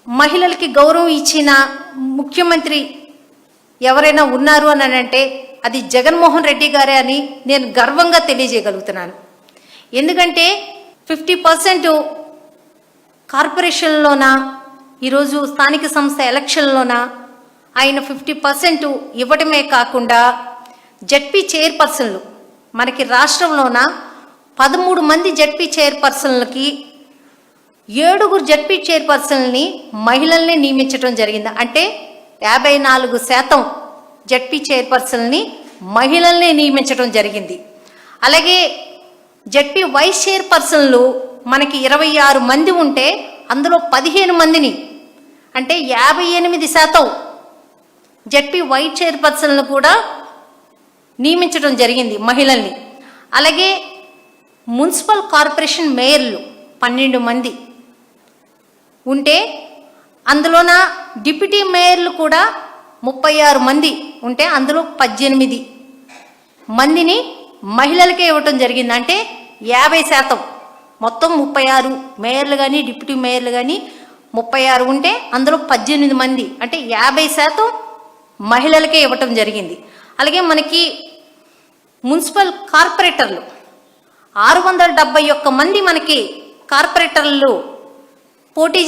మహిళలకి గౌరవం ఇచ్చిన ముఖ్యమంత్రి ఎవరైనా ఉన్నారు అని అంటే అది జగన్మోహన్ రెడ్డి గారే అని నేను గర్వంగా తెలియజేయగలుగుతున్నాను. ఎందుకంటే 50% కార్పొరేషన్లోన ఈరోజు స్థానిక సంస్థ ఎలక్షన్లోన ఆయన 50% ఇవ్వడమే కాకుండా జడ్పీ చైర్పర్సన్లు మనకి రాష్ట్రంలోన 13 మంది జడ్పీ చైర్పర్సన్లకి 7 జడ్పీ చైర్పర్సన్ని మహిళల్ని నియమించడం జరిగింది. అంటే 54% జడ్పీ చైర్పర్సన్ని మహిళల్ని నియమించడం జరిగింది. అలాగే జడ్పీ వైస్ చైర్పర్సన్లు మనకి 26 మంది ఉంటే అందులో 15 మందిని అంటే 58% జడ్పీ వైస్ చైర్పర్సన్లు కూడా నియమించడం జరిగింది మహిళల్ని. అలాగే మున్సిపల్ కార్పొరేషన్ మేయర్లు 12 మంది ఉంటే అందులోన డిప్యూటీ మేయర్లు కూడా 36 మంది ఉంటే అందులో 18 మందిని మహిళలకే ఇవ్వటం జరిగింది. అంటే 50%. మొత్తం 36 మేయర్లు కానీ డిప్యూటీ మేయర్లు కానీ 36 ఉంటే అందులో 18 మంది అంటే 50% మహిళలకే ఇవ్వటం జరిగింది. అలాగే మనకి మున్సిపల్ కార్పొరేటర్లు 671 మంది మనకి కార్పొరేటర్లు పోటీ